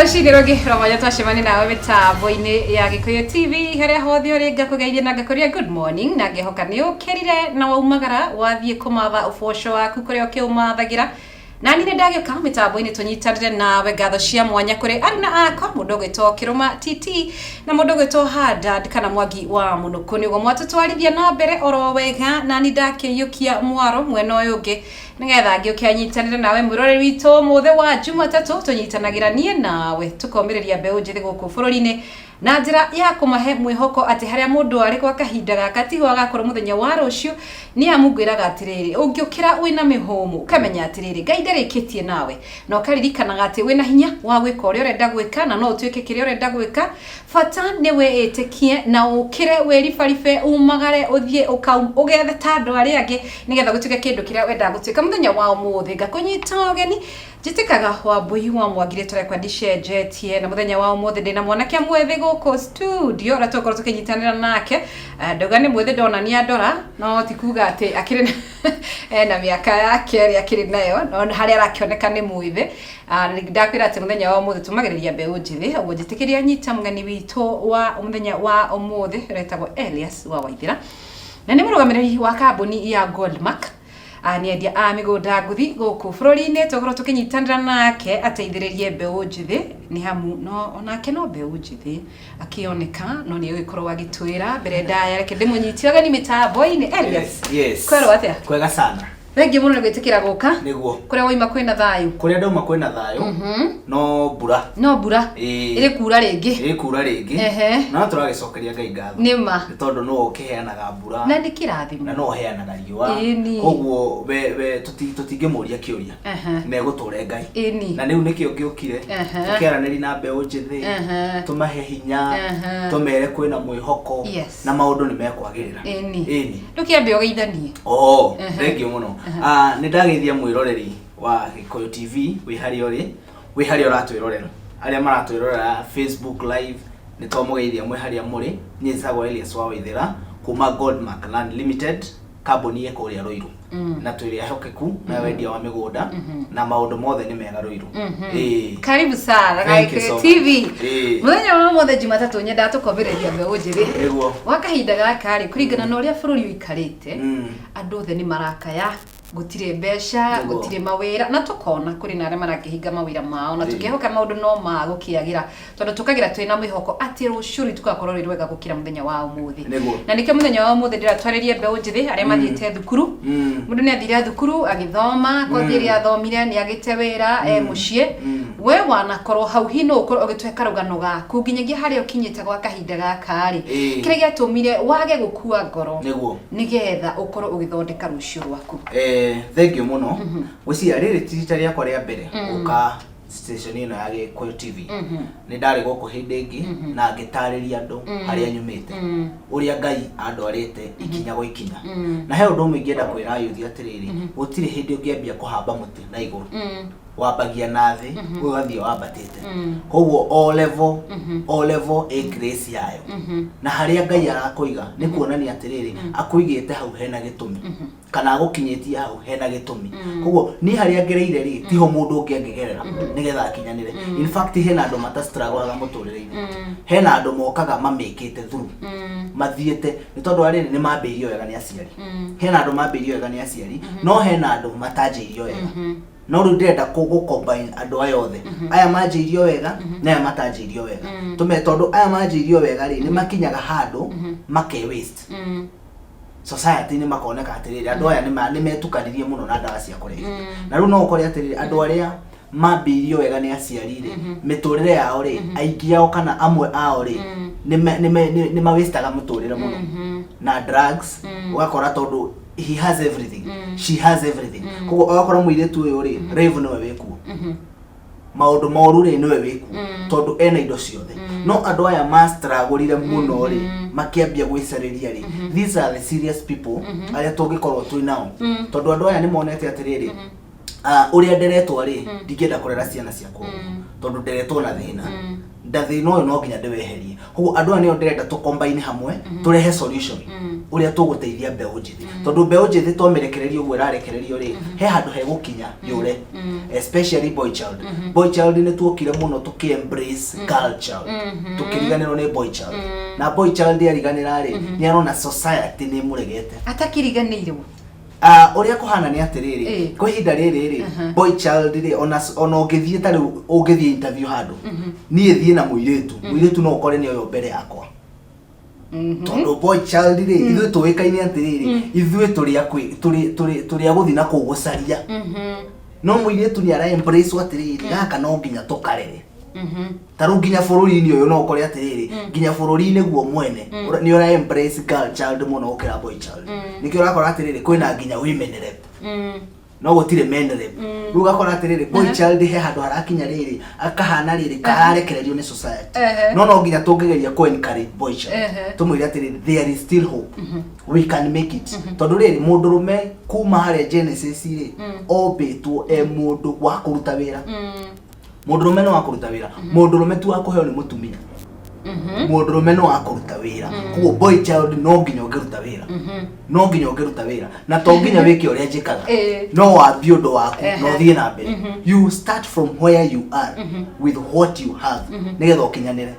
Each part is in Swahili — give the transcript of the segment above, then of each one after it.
Rucini rungi romoja twacemani nawe mitambo-ini ya Gikuyu TV haria hothe uri ngakugeithia na ngakuria good morning na ngihoka ni ukirire na waumagara wathie kumatha uboco waku kuria ukiumathagira na ni ndagioka mitambo-ini tunyitanire nawe ngatho cia mwanya kuri aruna akwa mundu gwitwo Kiruma TT na mundu gwitwo Hadad kana Mwangi wa Munuku ni gwo mwatutwarithia na mbere oro wega na ni ndakiyukia mwaro mwena uyu ungi nigetha ngiukia nyitanire nawe mwirore witu muthe wa Jumatatu tunyitanagira nie nawe tukomiriria mbeu njithi guku bururi-ini na njira ya kumahe mwihoko ati haria mundu ari kwa kahinda gaka tiho agakorwo muthenya wa rucio ni amugwiraga atiriri ungiukira wina mihumu kamenya atiriri Ngai ndarikitie nawe no karirikanaga ati wina hinya wa gwika uria urenda gwika na no utuike kiria urenda gwika fata niwe itikie na ukire weribaribe umagare uthie ugethe tando ari angi nigetha gutuike kindu kiria wenda gutuika muthenya wa umuthi ngakunyita ugeni jitikaga Wambui wa Mwangire turekwa ndicenjetie na muthenya wa umuthi ndina mwanake amwethi guku studio ra tukorwo tukinyitanira nake ndoga ni mwethi ndona ni andora no tikuga ati akiri na miaka yake akiri nayo no haria arakioneka ni mwithi ndakwira ati muthenya wa umuthi tumagiriria mbeu njithi uguo jitikiria nyita mugeni witu wa muthenya wa umuthi retagwo Elias wa Waithira na ni murugamiriri wa kambuni ya Goldmark ni endia a migunda nguthi guku bururi-ini tukorwo tukinyitanira nake ateithiririe mbeu njithi ni hamu no onake no mbeu njithi akioneka no ni gikorwo agitwira mbere ndaya reke ndimunyitie ageni mitambo-ini Elias yes kwero atia kwega sana thengi muno ni gwitikira guka niguo kuria waima kwina thayu kuria ndauma kwina thayu no mbura iri kura ringi no turagicokeria Ngai ngatho nima ni tondu no ukiheanaga mbura na ndikirathimo na no uheanaga riua koguo we tutingimuria kiuria na guture Ngai na niu nikio ngiukire tukiaraniri na mbeu njithi tumahe hinya tumere kwina mwihoko na maundu ni mekwagirira ndukiambe ugeithanie thank you muno ni ndageithia mwiroreri wa Gikuyu TV wi haria uratwirorera aria maratwirorera Facebook live ni twamugeithia mwe haria muri ni nsagwa Elias wa Waithira kuma Goldmark Land Limited kambuni ye kuria Ruiru na twiri ahokeku na wendia wa migunda na maundu mothe ni mega Ruiru karibu sana Gikuyu TV muthenya wa mothe Jumatatu nyenda tukombereria mbeu njithi wakahinda gaka ri kuringana na uria bururi uikarite andu othe ni marakaya gutire mbeca gutire mawira na tukona kuri na aria marakihinga mawira mao na tukihoka maundu no magukiagira tondu tukagira twina mwihoko ati rucuri tugakorwo ri rwega gukira muthenya wa umuthi na nikio muthenya wa umuthi ndiratwaririe mbeu njithi aria mathiite thukuru mundu ni athire thukuru agithoma kothi iria athomire ni agite wira mucie we wanakorwo hau hino ukorwo ugitweka rugano gaku nginyagia haria ukinyite gwa kahinda gaka ri kiria giatumire wage gukua ngoro nigetha ukorwo ugithondeka rucio rwaku thank you muno gwiciria riri tirita riakwa ria mbere uka station ino ya Gikuyu TV ni ndari guku hindi ingi na ngitariria andu haria nyumite uria Ngai andwarite ikinya gwa ikinya na he undu mwingienda kwira yuthi atiriri gutiri hindi ungiambia kuhamba muti na iguru wambagia nathi ugathie wambatite koguo all level a grace yayo na haria Ngai arakuiga ni kuonania atiriri akuigite hau hena gitumi kana gukinyitie hau hena gitumi koguo ni haria ngereire ri tiho mundu ungi angigerera nigetha akinyanire in fact hena andu mata struggle ga muturire-ini hena andu mokaga mamekite through mathiete ni tondu ariri ni mambirio wega ni aciari hena andu mambirio wega ni aciari no hena andu matanjirio wega no ru ndenda combine andu aya othe aya manjirio wega na aya matanjirio wega tume tondu aya manjirio wega ri ni makinyaga handu make waste society ni makoneka atiriri andu aya ni metukanirie muno na ndawa cia kurebia na ru no ukore atiriri andu aria mambirio wega ni aciari ri miturire yao ri aingi yao kana amwe ao ri ni mawestaga muturire muno na drugs ugakora tondu he has everything she has everything koguo ugakora muiretu uyu ri rave niwe wiku maundu moru ri niwe wiku tondu ena indo ciothe no andu aya mastragurire muno ri makiambia gwicariria ri these are the serious people aria tungikorwo twi nao tondu andu aya ni monete atiriri uria nderetwo ri ndingenda kurera ciana ciakwa tondu nderetwo na thina ndathina uyu no nginya ndiweherie koguo andu aya nio ndirenda tu combine hamwe turehe solution uria tuguteithia mbeu njithi tondu mbeu njithi twamerekereria uguo irarekererio ri he handu he gukinya yure especially boy child ni tuokire muno tuki embrace girl child tukiriganirwo ni boy child na boy child yariganira ri ni arona society ni muregete atakiriganirwo uria kuhana ni atiriri kwa ihinda riri boy child ri ona ungithie tari ungithie interview handu nie thie na muiretu no ukore ni oyo mbere yakwa tondu boy child ri ithu tuikaine atiriri ithu turia guthi na kugucaria no muiretu ni ara embrace atiriri gaka no nginya tukarere taru nginya bururi-ini uyu no ukore atiriri nginya bururi-ini guo mwene ni ora embrace girl child muno ukira boy child nikio urakora atiriri kwina nginya women rep no gutire men rep riu gakora atiriri boy child he handu harakinya riri akahana riri kararekererio ni society no nginya tungigeria ku encourage boy child tumwire atiriri there is still hope we can make it tondu riri mundurume kuma hare Genesis ri obetwo mundu wa kuruta wira mundurume no akuruta wira mundurume tu akuheo ni mutumia mundurume no akuruta wira kuo boy child no nginya ngeruta wira no nginya ngeruta wira na to nginya wiki uria njikaga no wambie undu waku no thie na mbere you start from where you are with what you have nigetha ukinyanire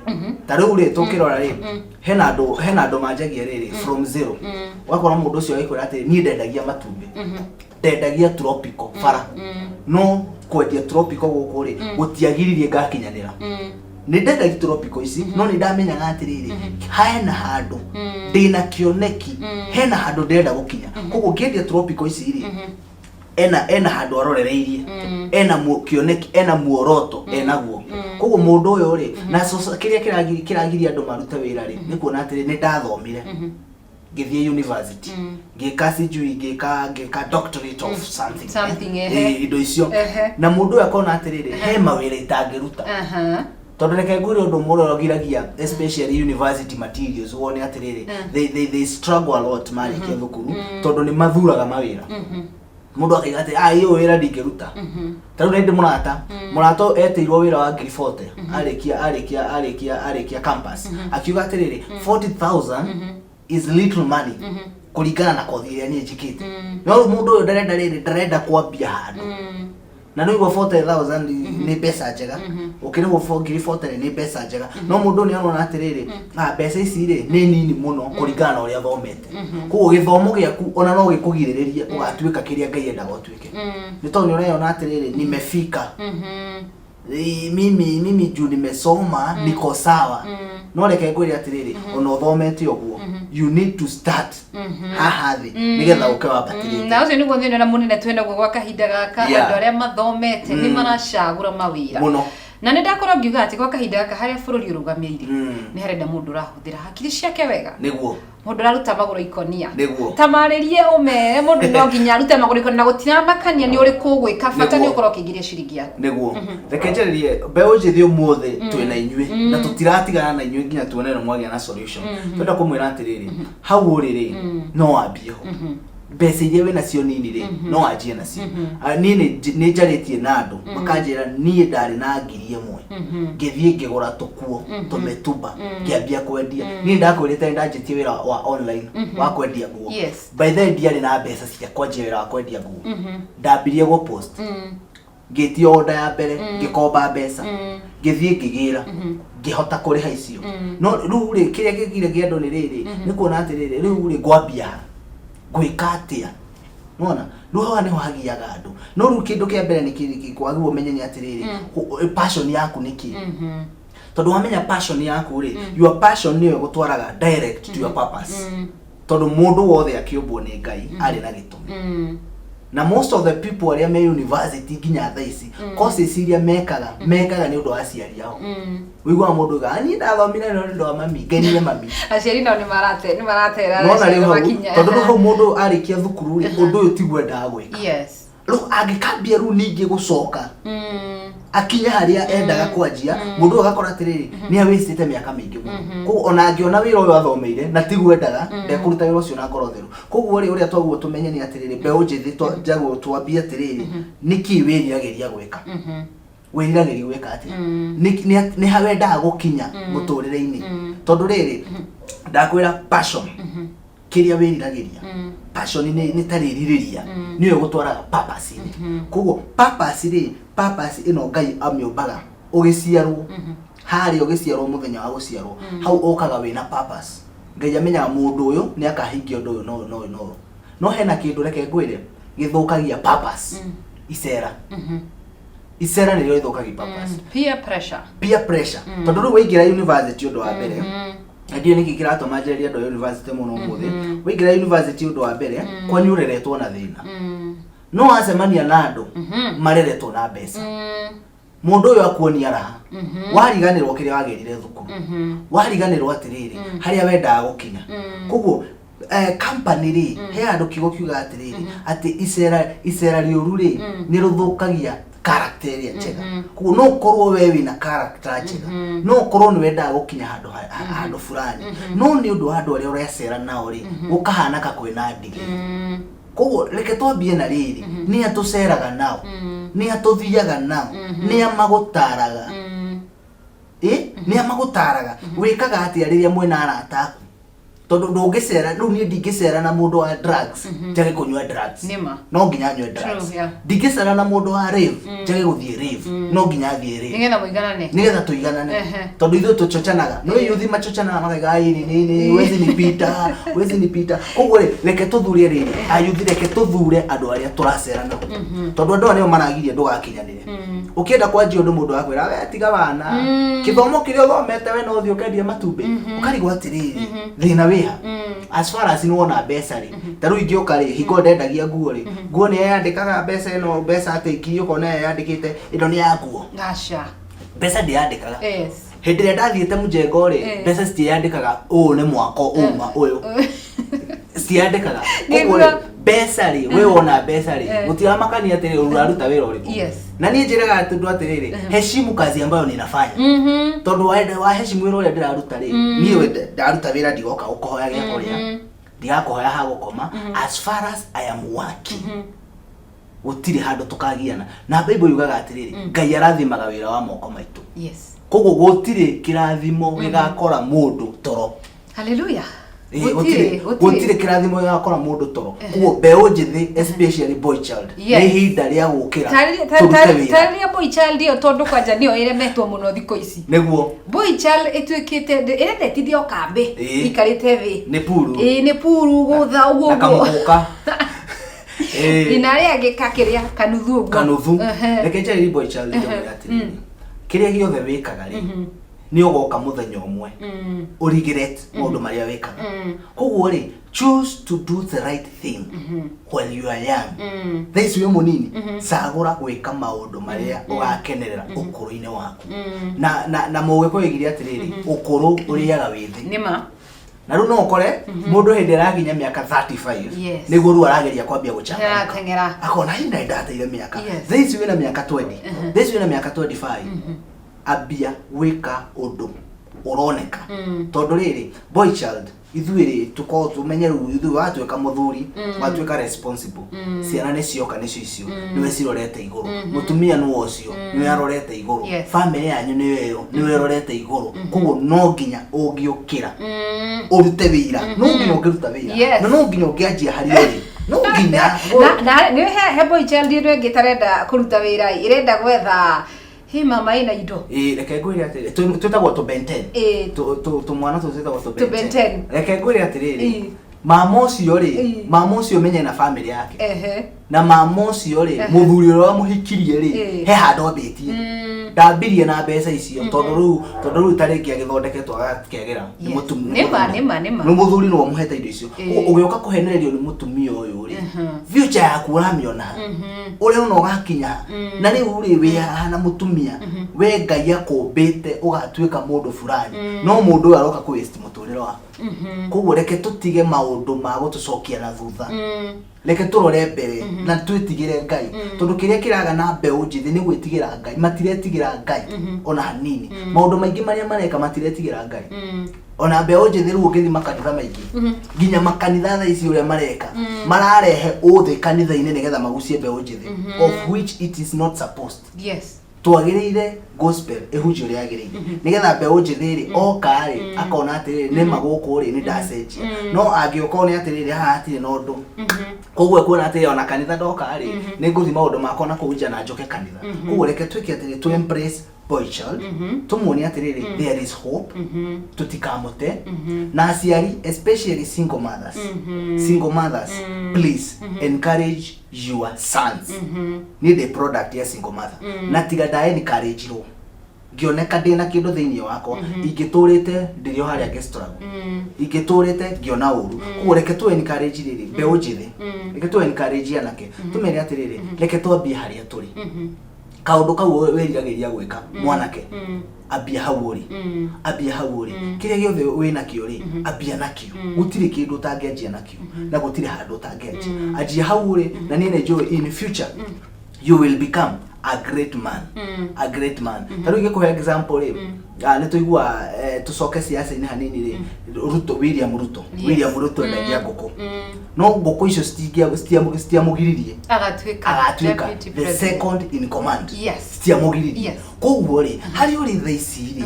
ta riu ri tukirora ri hena andu manjagia riri from zero wakora mundu ucio aikwira ati ni ndendagia matumbi ndendagia tropical fara no kwendia tropical guku ri gutiagiririe ngakinyanira ni ndenda tropical ici no ni ndamenyaga atiriri hena handu ndina kioneki hena handu ndenda gukinya koguo ngendia tropical ici ri ena handu arorereirie ena kioneki ena muoroto enaguo koguo mundu uyu ri na kiria kiragiria andu marute wira ri ni kuona atiriri ni ndathomire ngithie university ngika sijui ngika doctorate of something indo icio na mundu akona atiriri he mawira itangiruta tondu reke ngwire undu muro giragia especially university materials wone atiriri they struggle a lot mari kia thukuru tondu ni mathuraga mawira mundu akaiga ati iyo wira ndingiruta tondu ndi murata etirwo wira wa 40 arikia campus akiuga atiriri 40,000 is little money kuringana na kothi iria nie njikite no mundu uyu ndarenda kwambia handu na no 40,000 ni pesa njega ukirwo 40,000 ni pesa njega no mundu ni arona atiriri pesa ici ri ni nini muno kuringana na uria thomete kuo githomo giaku ona no gikugiririria ugatuika kiria Ngai endaga utuike ni tondu ni urayona atiriri nimefika mimi juu nimesoma niko sawa no reke ngwire atiriri ona uthomete uguo you need to start haha thi nigetha ukewa batiriri na ucio niguo thina na munene twenda gwa kahinda gaka andu aria mathomete ni maracagura mawira muno na nindakorwo ngiuga ati gwa kahinda gaka haria bururi urugamire ni harenda mundu rahuthira hakiri ciake wega niguo mundu raruta maguru ikonia niguo tamaririe umere mundu no nginya ruta maguru ikonia na gutira makania ni uri kugwika bata ni ukorwo kigiria ciringi yaku niguo rekenjererie mbeu njithi umuthi twina inyui na tutiratigana na inyui nginya tuone no mwagia na solution twenda kumwira atiriri hau uriri no wambie ho mbeca iria wina cio nini ri no wanjie nacio ni njaritie na andu makanjira nie ndari na 1,000 ngithie ngigura tukuo tumetumba ngiambia kwendia ni ndakwirite ndanjitie wira wa online wa kwendia nguo by the ndiari na mbeca cia kwanjia wira wa kwendia nguo ndambirie go post ngĩtia order ya mbere ngĩkomba mbeca ngĩthiĩ ngĩgĩra ngĩhota kũrĩha icio no rĩu rĩ kĩrĩa gĩkire gĩa andũ nĩ rĩrĩ nĩ kuona atĩrĩrĩ rĩu rĩ ngwambia gwĩka atĩa unaona rĩu haha nĩho hagiaga andũ no rĩu kĩndũ kĩa mbere nĩ kĩrĩ kwagĩrĩirwo ũmenye nĩ atĩrĩrĩ passion yaku nĩ kĩ tondũ wamenya passion yaku rĩ your passion nĩyo ĩgũtwaraga direct to your purpose tondũ mũndũ wothe akĩũmbwo nĩ Ngai arĩ na gĩtũmi na most of the people aria me university nginya thaa ici courses iria mekaga nĩ ũndũ wa aciari ao wĩigua mũndũ ga ni ndathomire no ndo mami ngenire mami aciari nao nĩ maratera no na rĩu tondũ hau mũndũ arĩkia thukuru ũndũ ũyũ tigwe ndagwĩka rĩu angĩkambia rĩu ningĩ gũcoka akinya haria endaga kwanjia mundu agakora atiriri ni awicite miaka mingi muno ko ona angiona wira uyu athomeire na tigwendaga ndekuruta wira ucio na ngoro theru koguo ri uria twaguo tumenye ni atiriri mbeu njithi jaguo twambia atiriri niki wiri ageria gwika wiriragiria weka ati ni hawenda gukinya muturire-ini tondu riri ndakwira passion kiria wiriragiria passion ni tariririria niyo gutwara purpose ini kugo purpose ino Ngai amyombaga ugiciarwo hari ugiciarwo muthenya wa guciarwo hau okaga wina purpose Ngai amenya mundu uyu ni akahingia undu uyu no hena kindu reke ngwire githukagia purpose isera nĩrĩo ithũkagia purpose peer pressure tondu rĩu waingĩra university undu wa mbere ndio niki kiratuma njeria ndo university muno muthi waingĩra university undu wa mbere kwanyu ureretwo na thina no acemania na andu mareretwo na mbeca mundu uyu akuonia raha wariganirwo kiria wagerire thukuru wariganirwo atiriri haria wendaga gukinya kuguo company ri he andu kigo kiuga atiriri ati isera riuru ri ni ruthukagia character ya njega kuguo no korwo we wina character njega no korwo ni wendaga gukinya handu fulani no ni undu wa andu aria urecera nao ri ukahana ka kwina ndigi kuguo reke twambie na riri ni atuceraga nao ni atuthiaga nao ni amagutaraga ni amagutaraga wikaga atia riria mwena arataku tondu ndungicera riu ni ndingicera na mundu wa drugs njage kunywa drugs no nginya nywe drugs ndingicera na mundu wa rave njage guthie rave no nginya thie rave nigetha tuiganane tondu ithu tuchochanaga no yuthi machochana magaiga ni wezi ni pita koguo reke tuthure riri ayuthi reke tuthure andu aria turacera nao tondu andu anio maragiria ndugakinyanire ukienda kwanjia undu mundu akwira we tiga bana kithomo kiria thomete we no thio kendia matumbi ukarigwa atiriri thina wiha as far as wona mbeca ri taru ingioka ri hingo ndendagia nguo ri nguo ni yandikaga mbeca ino mbeca ati ikio kona yandikite indo ni ya nguo gasha mbeca ndiandikaga hindi ria ndathiete mujengo ri mbeca citiandikaga ni mwako uma uyu citiandikaga mbeca ri we wona mbeca ri gutira makania atiri uraruta wira uriku na ni njiraga atundu atiriri heshimu kazi ambayo ninafanya tondu wa heshimu wira uria ndiraruta ri niwe ndaruta wira ndigoka ukohoya gya kuria ndigakohoya ha gukoma as far as I am working gutiri handu tukagiana na Bible yugaga atiriri Ngai arathimaga wira wa moko maitu koguo gutiri kirathimo gigakora mundu toro hallelujah gutire kirathimo gakora mundu toro kuo beo njithi especially boy child ni hinda ria gukira taria boy child iyo tondu kwanja nio iremetwo muno thiko ici niguo boy child itwikite irendetithio kambe ikarite thi ni puru gutha uguo akamuka inaria gikakiria kanuthu reke njari boy child iyo ati kiria giothe wikaga ri ni ugoka muthenya umwe urigret maundu maria wekaga koguo ri choose to do the right thing while you are young this we munini sagura gwika maundu maria ugakenerera ukuru-ini waku na muwe kwigiria atiriri ukuru uriaga withi nima na riu no ukore mundu hindi araginya miaka 35 niguo ru arageria kwambia guchanga akona hinda ndateire miaka this we na miaka 20 this we na miaka 25 abia wika undu uroneka tondu riri boy child ithuiri tuko tumenyeru ithu watweka muthuri watweka responsible ciana ni cioka ni cio niwe cirorete iguru mutumia no ocio niwe arorete iguru family yanyu niwe arorete iguru kuguo no nginya ungiukira urute wira no nginya ungiruta wira no nginya ungianjia hari uri no nginya na ni he boy child ire ngitarenda kuruta wira irenda gwetha he mama ina indo reke ngwire atiri tutagwo to benten to mwana tutagwo to benten reke ngwire atiri mama ucio menye na family yake na mama ucio ri muthuri wa muhikirie ri he handu ambitie ndambirie na mbeca icio tondu riu tariki agithondeketwo agakegera ni mutumia ni muthuri no muhete indo icio ugioka kuhenererio ni mutumia uyu ri future yaku uramiona uri no gakinya na riu ri we na mutumia we Ngai akumbite ugatwika mundu fulani no mundu aroka ku waste muturire waku koguo reke tutige maundu ma gutucokia na thutha reke turore mbere na twitigire Ngai tondu kiria kiraga na mbeu njithi ni gwitigira Ngai matiretigira Ngai ona hanini maundu maingi maria mareka matiretigira Ngai ona mbeu njithi riu ngithi makanitha maingi nginya makanitha tha ici uria mareka mararehe uthi kanitha-ini nigetha magucie mbeu njithi of which it is not supposed twagiriire gospel ehunjio ria agiriire nigetha mbeũ njithiri okari akona atiri ne maguku ri ni ndacenjia no angioka ni atiri haha atiri no ndu koguo kuona atiri ona kanitha ndokari ni nguthi maundu makwa na kuunja na njoke kanitha koguo reke twike atiri to embrace boy child tumuone atiri there is hope tutikamote na aciari especially single mothers please encourage your sons ni the product ya single mother na tiga da encourage ro ngioneka ndina kindu thiini wako ingiturite ndirio haria ngestruggle ingiturite ngiona uru kuo reke tu encourage riri mbeũ njithi reke tu encourage anake tumere atiriri reke twambie haria turi kaundu kau weriragiria gwika mwanake abia hauri kiria giothe wina kio ri abia nakio gutire kindu tangianjia nakio na gutire handu tangianjia ajia hauri na nine njui in future you will become a great man taru ngikuhe example ri ni tuigua tucoke siasa ini hanini ri William Ruto ndagia ngoko no ngoko icio stiamugiririe agatuika the second in command stiamugiririe koguo ri hari uri thaici ri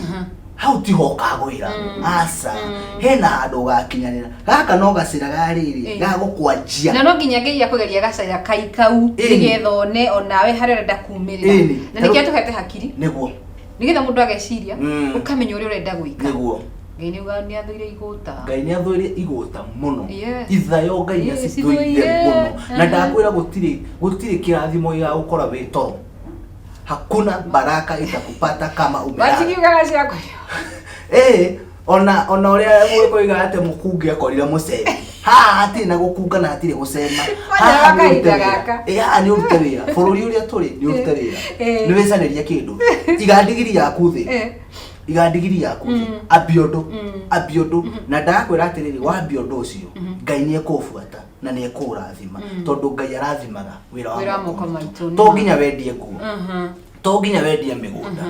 hau tiho kagwira asa hena handu gakinyanira gaka no gacira gariri gagukwanjia na no nginya ngeia kugeria gacira kaikau nigetha one onawe hari urenda kumirira na nikia tuhete hakiri niguo nigetha mundu ageciria ukamenya uri urenda gwika niguo Ngai ni ugani athuire igũta. Ngai ni athuire igũta muno. Ithayo Ngai ni acithuire muno. Na ndakwira gutire kirathimo ya ukora we toro. Hakuna baraka itakupata kama umelala. Bati kiugaga ciakwa. Ona uria mwikoiga ate mukungi akorira mucemi. Ha ati na gukunga na atire gucema. Ha gaka. Ni urute wira. Bururi uria turi ni urute wira. Ni wecaniria kindu. Igandigiri yaku thi. Igandigiri yaku abiodo na ndakwira atiriri wa abiodo ucio Ngai ni ekubuata na ni ekurathima tondu Ngai arathimaga wira wa moko maitu to nginya wendie nguo to nginya wendie migunda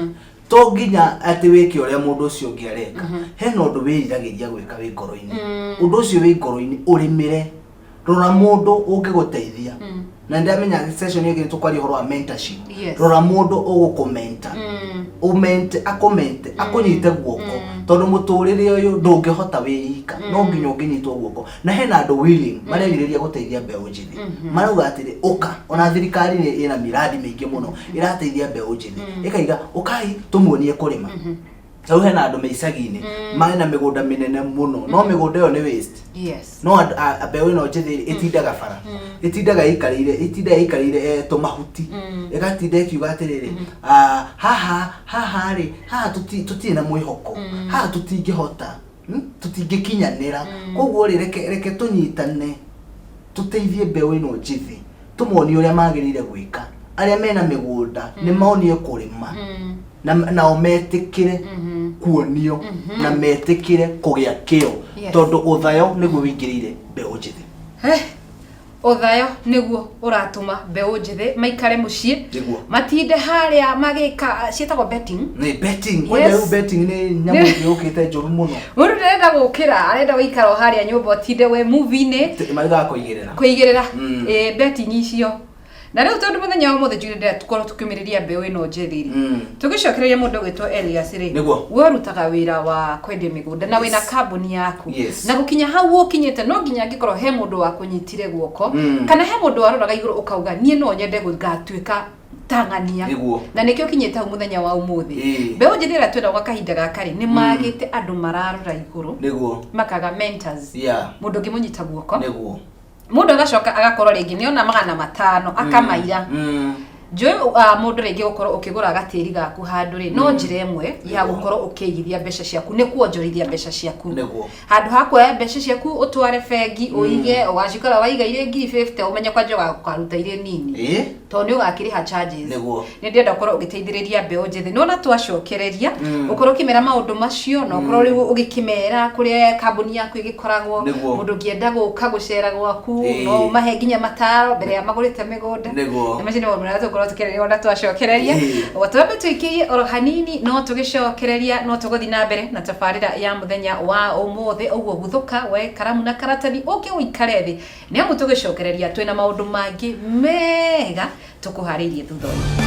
to nginya ati wiki uria mundu ucio ngiareka hena undu wiriragiria gwika wi ngoro-ini undu ucio wi ngoro-ini urimire rora mundu ungiguteithia na ndamenya session yegi tukwaria horo wa mentorship rora mundu ugukomenta akomente akunyite guoko tondu muturire uyu ndungihota wika no nginya unginyitwo guoko na hena andu willing marerireria guteithia mbeũ njithi marauga atiri uka ona thirikari ni ina miradi mingi muno irateithia mbeũ njithi ikaiga ukai tumuonie kurima Tau hena andu meicagi-ini marina migunda minene muno no migunda yo ni waste no mbeũ ino njithi itindaga bara itindaga ikarire tumahuti igatinda ikiuga atiriri haha ri haha tutina mwihoko haha tutingihota tutingikinyanira koguo ri reke tunyitane tuteithie mbeũ ino njithi tumuonie uria magirire gwika aria mena migunda ni maonie kurima na ometikire kuonio na metikire kugia kio tondu uthayo niguo wingirire mbeũ njithi uthayo niguo uratuma mbeũ njithi maikare mucii matinde haria magika cietagwo betting ni betting wenda betting ni nyamu yukite njuru muno mundu ndirenda gukira arenda guikara haria nyumba otinde we movie ni maiga kuigirira betting icio na riu tondu muthenya wa muthe njurire tukorwo tukimiriria mbeũ ino njithi tugicokereria mundu gwitwo Elias ri we rutaga wira wa kwendia migunda na wina kambuni yaku na gukinya hau ukinyite no nginya ngikorwo he mundu wa kunyitire guoko kana he mundu waroraga iguru ukauga nie no nyende gatuika tangania na nikio kinyite hau muthenya wa umuthi mbeũ njithi ira twenda gwa kahinda gakari ni magite andu mararora iguru makaga mentors mundu ngimunyita guoko mundu agacoka agakorwo ringi niona 500 akamaira Joy mundu ringi gukorwo ukigura gatiri gaku handu ri no njira imwe ya gukorwo ukigithia mbeca ciaku ni kuonjorithia mbeca ciaku handu hakwa mbeca ciaku utware bengi uige ugacikora waiga ile 50 umenya kwa njoga kwaruta ile nini to ni ugakiriha charges ni ndenda gukorwo ugiteithiriria mbeũ njithi nona twacokereria ukorwo kimera maundu macio no ukorwo riu ugikimera kuria kambuni yaku igikoragwo mundu ngienda guka gucera gwaku no mahe nginya mataro mbere ya magurite migunda na macini wa murato korwo tukereria ona twacokereria watwambe tuikirie oro hanini no tugicokereria no tuguthi na mbere na tafarira ya muthenya wa umuthi uguo guthuka we karamu na karatathi uki uikare thi ni amu tugicokereria twina maundu mangi mega tukuharirie thutha.